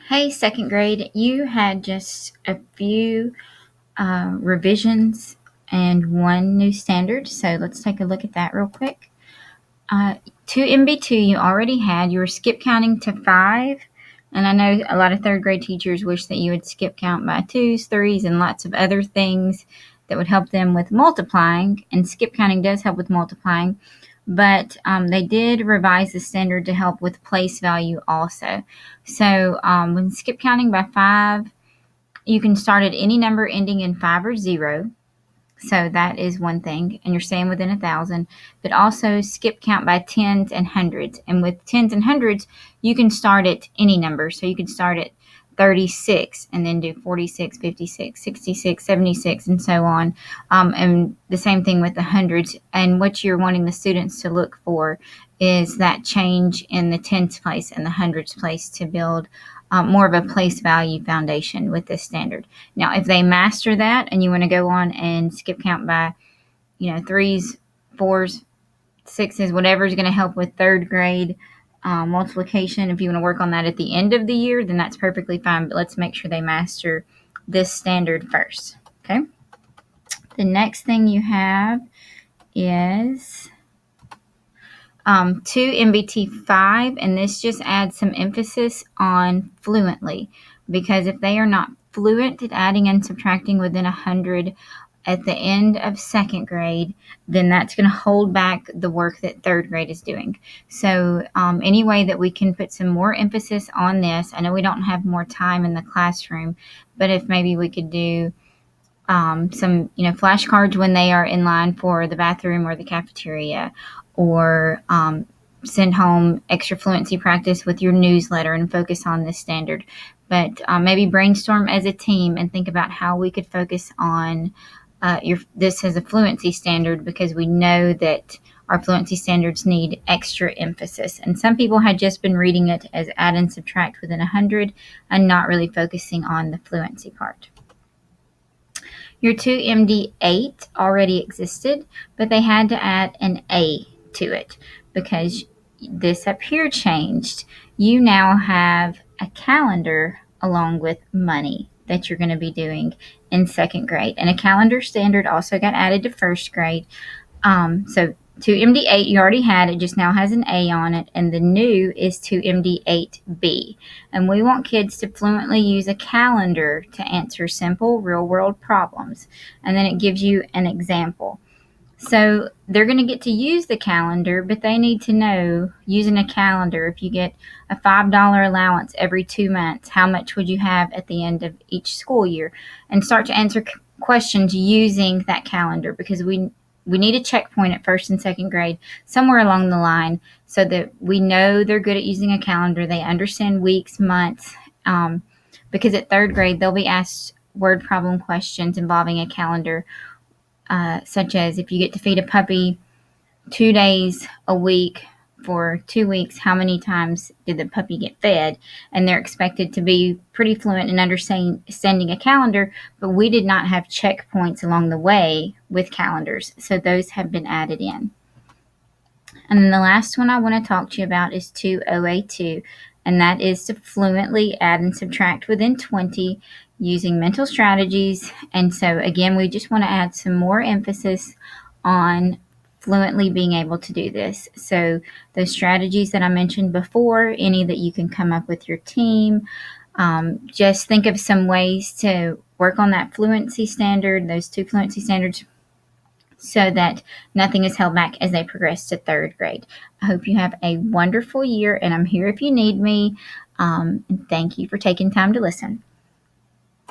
Hey, second grade, you had just a few revisions and one new standard. So let's take a look at that real quick. 2MB2 you already had. You were skip counting to 5. And I know a lot of third grade teachers wish that you would skip count by 2s, 3s, and lots of other things that would help them with multiplying. And skip counting does help with multiplying. But they did revise the standard to help with place value also. So when skip counting by 5, you can start at any number ending in 5 or 0. So that is one thing, and you're staying within 1,000. But also skip count by tens and hundreds. And with tens and hundreds, you can start at any number. So you can start at 36 and then do 46, 56, 66, 76, and so on. And the same thing with the hundreds. And what you're wanting the students to look for is that change in the tens place and the hundreds place to build more of a place value foundation with this standard. Now, if they master that and you want to go on and skip count by, 3s, 4s, 6s, whatever is going to help with third grade multiplication, if you want to work on that at the end of the year, then that's perfectly fine. But let's make sure they master this standard first. Okay. The next thing you have is 2MBT5, and this just adds some emphasis on fluently, because if they are not fluent at adding and subtracting within 100 at the end of second grade, then that's going to hold back the work that third grade is doing. So any way that we can put some more emphasis on this, I know we don't have more time in the classroom, but if maybe we could do some flashcards when they are in line for the bathroom or the cafeteria, or send home extra fluency practice with your newsletter and focus on this standard. But maybe brainstorm as a team and think about how we could focus on this as a fluency standard, because we know that our fluency standards need extra emphasis. And some people had just been reading it as add and subtract within 100 and not really focusing on the fluency part. Your 2MD8 already existed, but they had to add an A to it because this up here changed. You now have a calendar along with money that you're going to be doing in second grade. And a calendar standard also got added to first grade. So 2MD8 you already had, it just now has an A on it, and the new is 2MD8B. And we want kids to fluently use a calendar to answer simple real-world problems. And then it gives you an example. So they're going to get to use the calendar, but they need to know, using a calendar, if you get a $5 allowance every 2 months, how much would you have at the end of each school year? And start to answer questions using that calendar, because we need a checkpoint at first and second grade somewhere along the line so that we know they're good at using a calendar. They understand weeks, months, because at third grade they'll be asked word problem questions involving a calendar, such as if you get to feed a puppy 2 days a week for 2 weeks, how many times did the puppy get fed? And they're expected to be pretty fluent in understanding a calendar, but we did not have checkpoints along the way with calendars, so those have been added in. And then the last one I want to talk to you about is 2OA2, and that is to fluently add and subtract within 20 using mental strategies. And so again, we just want to add some more emphasis on fluently being able to do this. So those strategies that I mentioned before, any that you can come up with your team, just think of some ways to work on that fluency standard, those 2 fluency standards, so that nothing is held back as they progress to third grade. I hope you have a wonderful year, and I'm here if you need me. And thank you for taking time to listen.